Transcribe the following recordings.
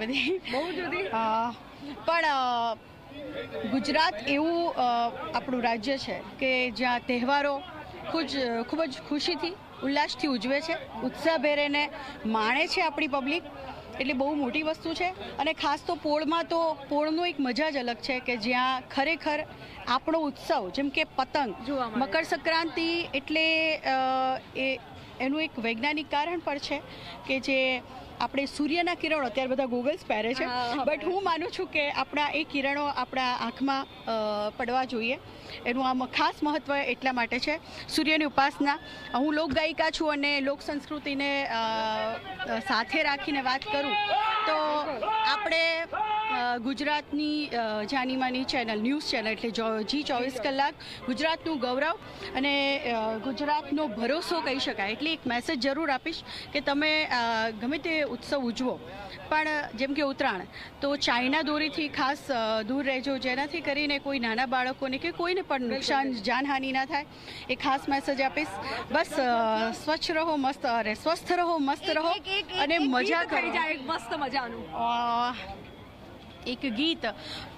બધી બહુ જુદી. પણ ગુજરાત એવું આપણું રાજ્ય છે કે જ્યાં તહેવારો ખૂબ જ ખુશીથી ઉલ્લાસથી ઉજવે છે, ઉત્સાહભેર એને માણે છે આપણી પબ્લિક. એટલે બહુ મોટી વસ્તુ છે. અને ખાસ તો પોળમાં તો પોળનું એક મજા જ અલગ છે કે જ્યાં ખરેખર આપણો ઉત્સવ જેમ કે પતંગ, મકર સંક્રાંતિ એટલે એનું એક વૈજ્ઞાનિક કારણ પણ છે કે જે આપણે સૂર્યના કિરણો, અત્યારે બધા ગોગલ્સ પહેરે છે, બટ હું માનું છું કે આપણા એ કિરણો આપણા આંખમાં પડવા જોઈએ. એનું આમ ખાસ મહત્ત્વ એટલા માટે છે. સૂર્યની ઉપાસના. હું લોકગાયિકા છું અને લોક સંસ્કૃતિને સાથે રાખીને વાત કરું તો આપણે ગુજરાતની જાની માની ચેનલ, ન્યૂઝ ચેનલ એટલે G24 કલાક, ગુજરાતનું ગૌરવ અને ગુજરાતનો ભરોસો કહી શકાય. એટલે એક મેસેજ જરૂર આપીશ કે તમે ગમે તે ઉત્સવ ઉજવો, પણ જેમ કે ઉત્તરાયણ તો ચાઇના દોરીથી ખાસ દૂર રહેજો, જેનાથી કરીને કોઈ નાના બાળકોને કે કોઈને પણ નુકસાન, જાનહાનિ ના થાય. એ ખાસ મેસેજ આપીશ. બસ સ્વચ્છ રહો, મસ્ત સ્વસ્થ રહો, મસ્ત રહો અને મજા કરી જાય. મસ્ત મજાનું એક ગીત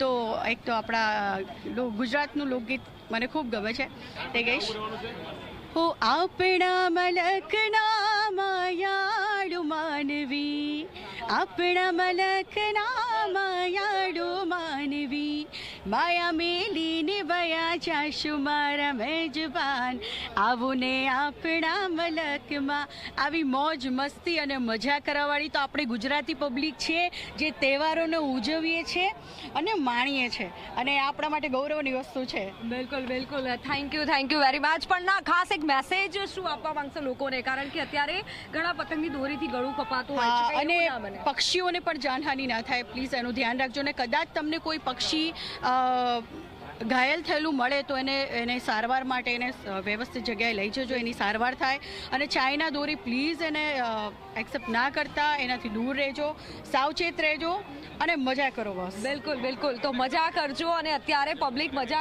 તો એક તો આપણા ગુજરાતનું લોકગીત મને ખૂબ ગમે છે, તે ગઈશ. હું આપણા મલકના માયાળુ માનવી, આપણા મલકના માયાળુ માનવી, માયા મેલીને વયા જાશું મારા મેજબાન, આવું ને આપણા મલકમાં. આવી મોજ મસ્તી અને મજા કરવાવાળી તો આપણે ગુજરાતી પબ્લિક છે, જે તહેવારોને ઉજવીએ છીએ અને માણીએ છીએ, અને આપણા માટે ગૌરવની વસ્તુ છે. બિલકુલ બિલકુલ. Thank you very much. પણ ના, ખાસ એક મેસેજ શું આપવા માંગશો લોકોને? કારણ કે અત્યારે ઘણા પતંગની દોરીથી ગળું કપાતું હોય છે અને પક્ષીઓને પણ જાનહાનિ ના થાય, પ્લીઝ એનું ધ્યાન રાખજો. અને કદાચ તમને કોઈ પક્ષી ઘાયલ થયેલું મળે તો એને સારવાર માટે એને વ્યવસ્થિત જગ્યાએ લઈ જજો, એની સારવાર થાય. અને ચાઇના દોરી પ્લીઝ એને એક્સેપ્ટ ના કરતા, એનાથી દૂર રહેજો, સાવચેત રહેજો અને મજા કરો બસ. બિલકુલ બિલકુલ. તો મજા કરજો અને અત્યારે પબ્લિક મજા